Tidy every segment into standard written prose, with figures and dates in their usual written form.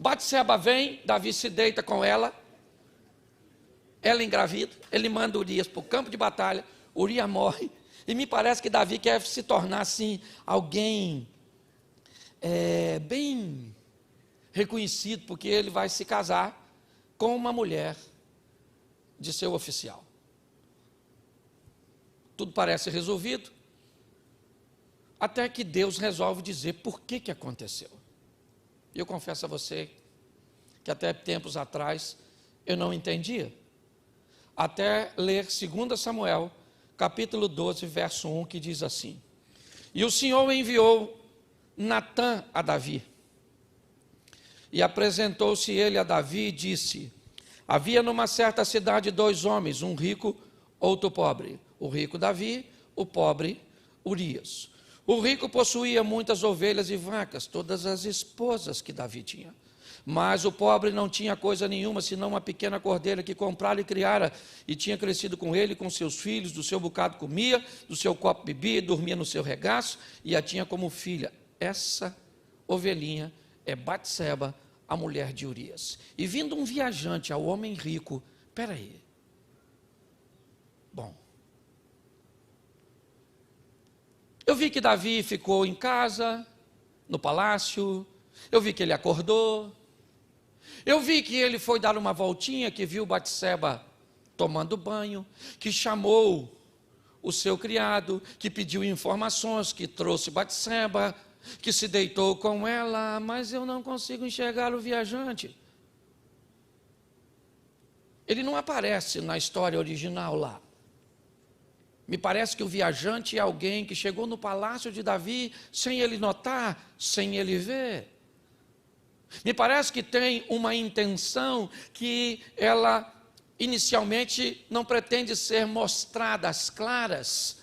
Batseba vem, Davi se deita com ela engravida, ele manda Urias para o campo de batalha, Urias morre, e me parece que Davi quer se tornar assim, alguém bem reconhecido, porque ele vai se casar com uma mulher de seu oficial. Tudo parece resolvido, até que Deus resolve dizer por que aconteceu. E eu confesso a você que até tempos atrás eu não entendia, até ler 2 Samuel, capítulo 12, verso 1, que diz assim: E o Senhor enviou Natã a Davi, e apresentou-se ele a Davi e disse: Havia numa certa cidade 2 homens, um rico, outro pobre. O rico Davi, o pobre Urias. O rico possuía muitas ovelhas e vacas, todas as esposas que Davi tinha. Mas o pobre não tinha coisa nenhuma, senão uma pequena cordeira que comprara e criara, e tinha crescido com ele, com seus filhos, do seu bocado comia, do seu copo bebia, e dormia no seu regaço, e a tinha como filha. Essa ovelhinha é Batseba, a mulher de Urias. E vindo um viajante ao homem rico, peraí, bom, eu vi que Davi ficou em casa, no palácio, eu vi que ele acordou, eu vi que ele foi dar uma voltinha, que viu Batseba tomando banho, que chamou o seu criado, que pediu informações, que trouxe Batseba, que se deitou com ela, mas eu não consigo enxergar o viajante. Ele não aparece na história original lá. Me parece que o viajante é alguém que chegou no palácio de Davi sem ele notar, sem ele ver. Me parece que tem uma intenção que ela inicialmente não pretende ser mostrada às claras.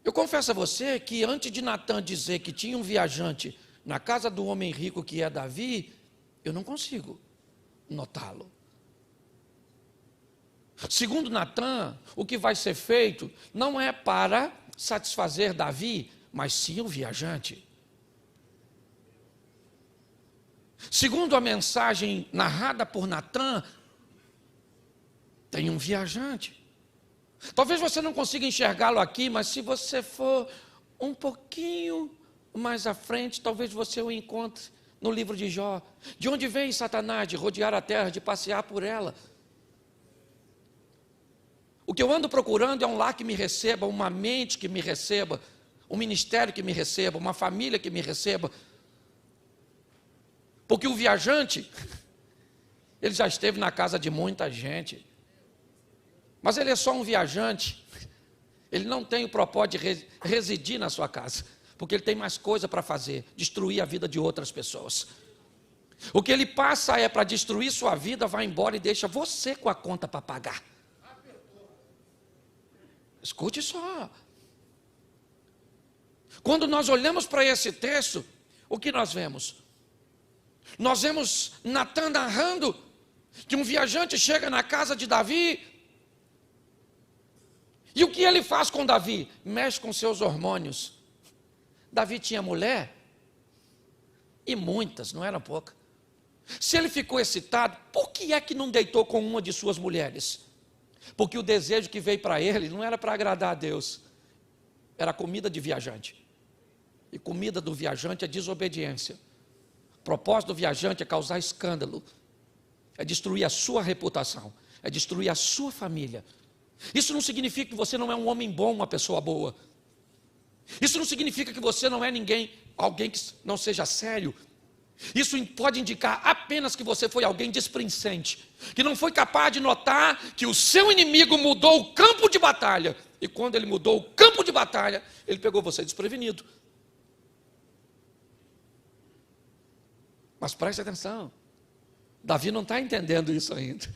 Eu confesso a você que antes de Natã dizer que tinha um viajante na casa do homem rico que é Davi, eu não consigo notá-lo. Segundo Natã, o que vai ser feito não é para satisfazer Davi, mas sim o viajante. Segundo a mensagem narrada por Natã, tem um viajante. Talvez você não consiga enxergá-lo aqui, mas se você for um pouquinho mais à frente, talvez você o encontre no livro de Jó. De onde vem Satanás? De rodear a terra, de passear por ela. O que eu ando procurando é um lar que me receba, uma mente que me receba, um ministério que me receba, uma família que me receba. Porque o viajante, ele já esteve na casa de muita gente, mas ele é só um viajante, ele não tem o propósito de residir na sua casa, porque ele tem mais coisa para fazer, destruir a vida de outras pessoas. O que ele passa é para destruir sua vida, vai embora e deixa você com a conta para pagar. Escute só. Quando nós olhamos para esse texto, o que nós vemos? Nós vemos Natã narrando que um viajante chega na casa de Davi. E o que ele faz com Davi? Mexe com seus hormônios. Davi tinha mulher, e muitas, não eram poucas. Se ele ficou excitado, por que é que não deitou com uma de suas mulheres? Porque o desejo que veio para ele não era para agradar a Deus, era comida de viajante. E comida do viajante é desobediência. O propósito do viajante é causar escândalo, é destruir a sua reputação, é destruir a sua família. Isso não significa que você não é um homem bom, uma pessoa boa. Isso não significa que você não é alguém que não seja sério. Isso pode indicar apenas que você foi alguém displicente, que não foi capaz de notar que o seu inimigo mudou o campo de batalha. E quando ele mudou o campo de batalha, ele pegou você desprevenido. Mas preste atenção, Davi não está entendendo isso ainda,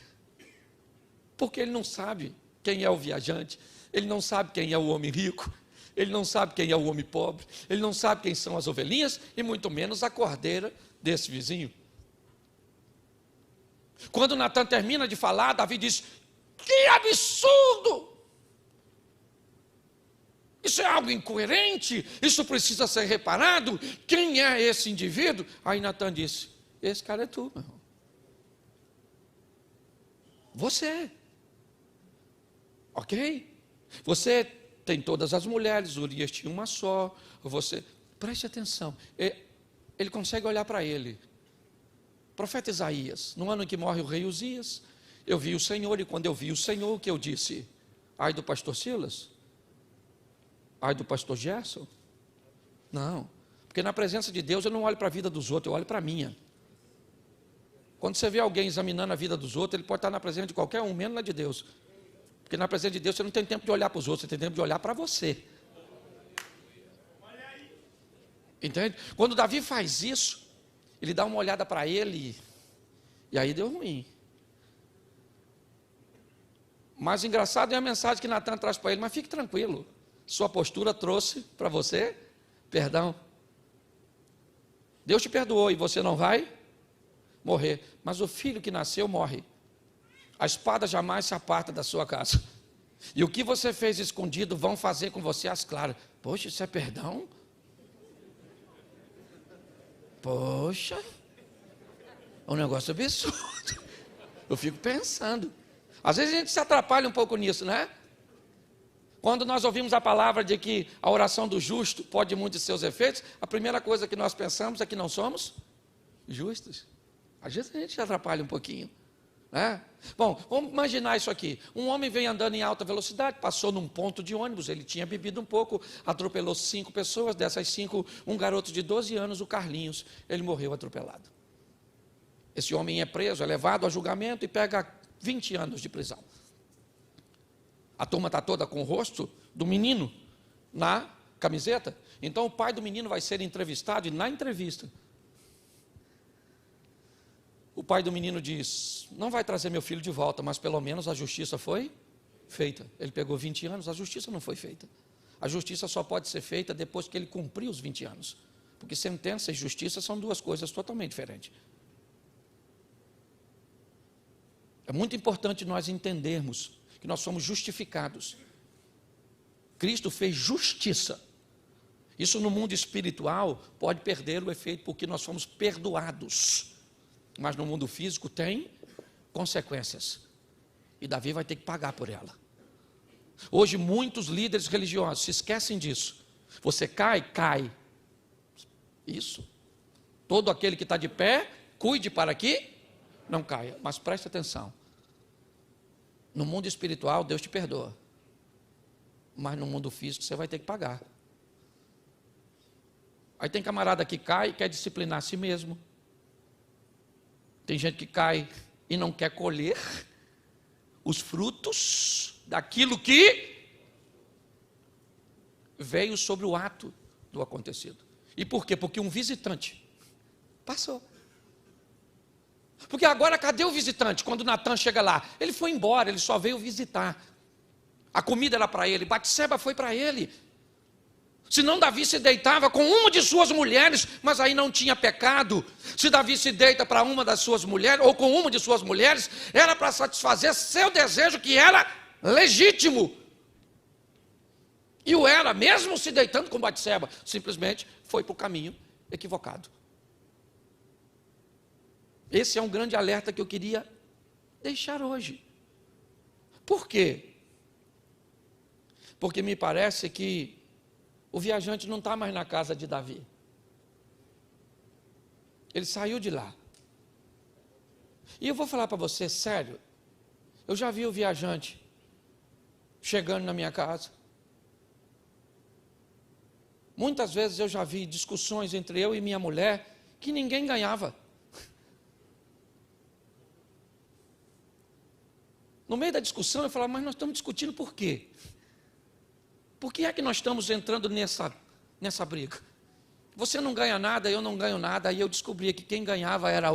porque ele não sabe quem é o viajante, ele não sabe quem é o homem rico, ele não sabe quem é o homem pobre, ele não sabe quem são as ovelhinhas, e muito menos a cordeira desse vizinho. Quando Natã termina de falar, Davi diz: que absurdo! Isso é algo incoerente, isso precisa ser reparado. Quem é esse indivíduo? Aí Natan disse: esse cara é tu, meu irmão. Você. Ok? Você tem todas as mulheres, Urias tinha uma só. Você, preste atenção, ele consegue olhar para ele. Profeta Isaías, no ano em que morre o rei Uzias, eu vi o Senhor, e quando eu vi o Senhor, o que eu disse? Ai do pastor Silas? Ai do pastor Gerson? Não, porque na presença de Deus eu não olho para a vida dos outros, eu olho para a minha. Quando você vê alguém examinando a vida dos outros, ele pode estar na presença de qualquer um, menos na de Deus. Porque na presença de Deus você não tem tempo de olhar para os outros, você tem tempo de olhar para você. Entende? Quando Davi faz isso, ele dá uma olhada para ele, e aí deu ruim. Mas engraçado é a mensagem que Natan traz para ele: mas fique tranquilo, sua postura trouxe para você perdão. Deus te perdoou e você não vai morrer, mas o filho que nasceu morre. A espada jamais se aparta da sua casa. E o que você fez escondido vão fazer com você às claras. Poxa, isso é perdão? Poxa, é um negócio absurdo. Eu fico pensando. Às vezes a gente se atrapalha um pouco nisso, né? Quando nós ouvimos a palavra de que a oração do justo pode muitos de seus efeitos, a primeira coisa que nós pensamos é que não somos justos. Às vezes a gente se atrapalha um pouquinho. Bom, vamos imaginar isso aqui. Um homem vem andando em alta velocidade, passou num ponto de ônibus, ele tinha bebido um pouco, atropelou 5 pessoas, dessas 5, um garoto de 12 anos, o Carlinhos, ele morreu atropelado. Esse homem é preso, é levado a julgamento e pega 20 anos de prisão. A turma está toda com o rosto do menino na camiseta, então o pai do menino vai ser entrevistado, e na entrevista o pai do menino diz: não vai trazer meu filho de volta, mas pelo menos a justiça foi feita. Ele pegou 20 anos, a justiça não foi feita. A justiça só pode ser feita depois que ele cumprir os 20 anos. Porque sentença e justiça são duas coisas totalmente diferentes. É muito importante nós entendermos que nós somos justificados. Cristo fez justiça. Isso no mundo espiritual pode perder o efeito, porque nós fomos perdoados. Mas no mundo físico tem consequências. E Davi vai ter que pagar por ela. Hoje muitos líderes religiosos se esquecem disso. Você cai, cai. Isso. Todo aquele que está de pé, cuide para que não caia. Mas preste atenção. No mundo espiritual, Deus te perdoa. Mas no mundo físico, você vai ter que pagar. Aí tem camarada que cai e quer disciplinar a si mesmo. Tem gente que cai e não quer colher os frutos daquilo que veio sobre o ato do acontecido. E por quê? Porque um visitante passou. Porque agora cadê o visitante? Quando Natan chega lá, ele foi embora, ele só veio visitar. A comida era para ele, Batseba foi para ele. Senão Davi se deitava com uma de suas mulheres, mas aí não tinha pecado. Se Davi se deita para uma das suas mulheres, ou com uma de suas mulheres, era para satisfazer seu desejo, que era legítimo. E o era, mesmo se deitando com Batseba, simplesmente foi para o caminho equivocado. Esse é um grande alerta que eu queria deixar hoje. Por quê? Porque me parece que o viajante não está mais na casa de Davi. Ele saiu de lá. E eu vou falar para você, sério, eu já vi o viajante chegando na minha casa. Muitas vezes eu já vi discussões entre eu e minha mulher que ninguém ganhava. No meio da discussão eu falava: mas nós estamos discutindo por quê? Por que é que nós estamos entrando nessa briga? Você não ganha nada, eu não ganho nada. Aí eu descobri que quem ganhava era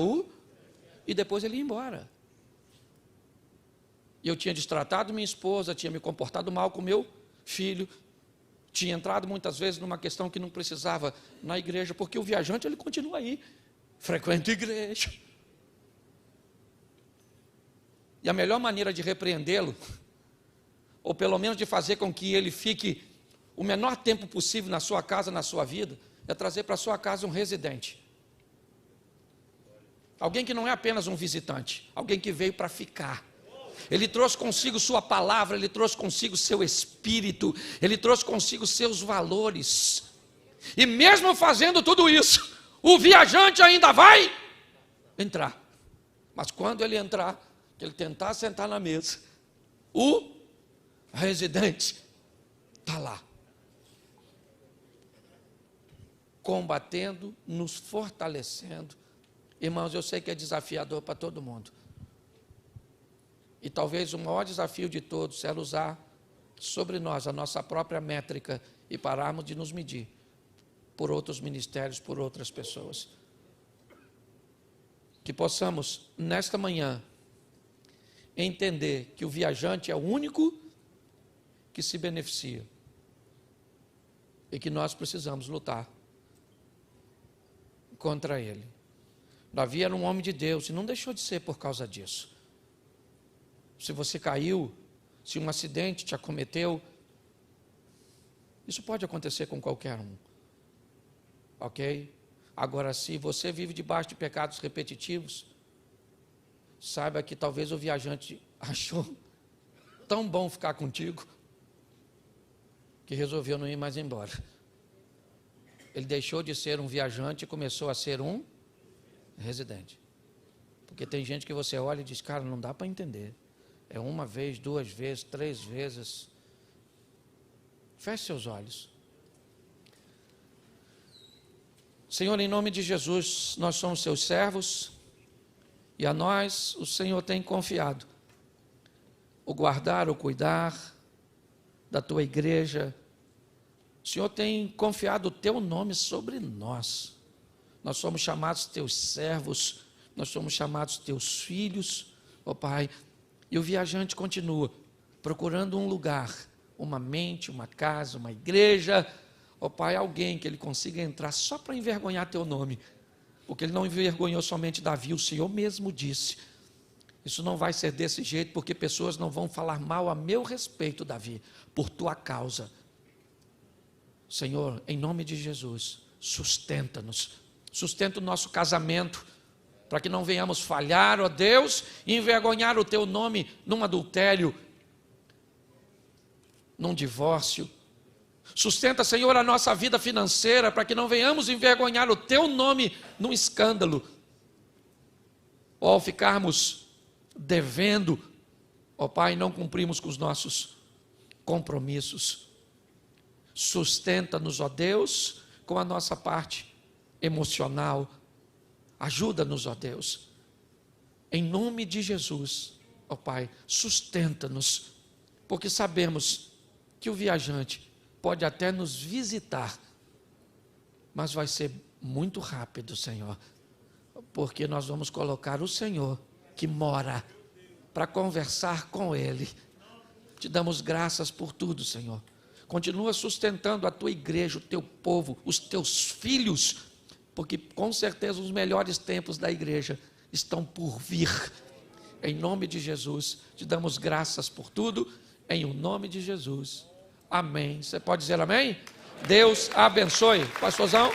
e depois ele ia embora. E eu tinha destratado minha esposa, tinha me comportado mal com meu filho, tinha entrado muitas vezes numa questão que não precisava na igreja, porque o viajante ele continua aí, frequenta a igreja. E a melhor maneira de repreendê-lo, ou pelo menos de fazer com que ele fique o menor tempo possível na sua casa, na sua vida, é trazer para a sua casa um residente. Alguém que não é apenas um visitante, alguém que veio para ficar. Ele trouxe consigo sua palavra, ele trouxe consigo seu espírito, ele trouxe consigo seus valores. E mesmo fazendo tudo isso, o viajante ainda vai entrar. Mas quando ele entrar, que ele tentar sentar na mesa, o residente está lá, combatendo, nos fortalecendo. Irmãos, eu sei que é desafiador para todo mundo. E talvez o maior desafio de todos é usar sobre nós a nossa própria métrica e pararmos de nos medir por outros ministérios, por outras pessoas. Que possamos, nesta manhã, entender que o viajante é o único que se beneficia e que nós precisamos lutar contra ele. Davi era um homem de Deus e não deixou de ser por causa disso. Se você caiu, se um acidente te acometeu, isso pode acontecer com qualquer um, ok? Agora, se você vive debaixo de pecados repetitivos, saiba que talvez o viajante achou tão bom ficar contigo, que resolveu não ir mais embora. Ele deixou de ser um viajante e começou a ser um residente. Porque tem gente que você olha e diz, cara, não dá para entender. É uma vez, duas vezes, três vezes. Feche seus olhos. Senhor, em nome de Jesus, nós somos seus servos e a nós o Senhor tem confiado o guardar, o cuidar da tua igreja. O Senhor tem confiado o teu nome sobre nós. Nós somos chamados teus servos, nós somos chamados teus filhos, ó Pai. E o viajante continua procurando um lugar, uma mente, uma casa, uma igreja, ó Pai, alguém que ele consiga entrar só para envergonhar teu nome, porque ele não envergonhou somente Davi, o Senhor mesmo disse, isso não vai ser desse jeito, porque pessoas não vão falar mal a meu respeito, Davi, por tua causa. Senhor, em nome de Jesus, sustenta-nos, sustenta o nosso casamento, para que não venhamos falhar, ó Deus, e envergonhar o teu nome num adultério, num divórcio. Sustenta, Senhor, a nossa vida financeira, para que não venhamos envergonhar o teu nome num escândalo, ou ao ficarmos devendo, ó Pai, não cumprimos com os nossos compromissos. Sustenta-nos, ó Deus, com a nossa parte emocional. Ajuda-nos, ó Deus, em nome de Jesus, ó Pai, sustenta-nos, porque sabemos que o viajante pode até nos visitar, mas vai ser muito rápido, Senhor, porque nós vamos colocar o Senhor que mora para conversar com Ele. Te damos graças por tudo, Senhor. Continua sustentando a tua igreja, o teu povo, os teus filhos, porque com certeza os melhores tempos da igreja estão por vir. Em nome de Jesus, te damos graças por tudo, em o nome de Jesus. Amém. Você pode dizer amém? Deus abençoe. Pastorzão.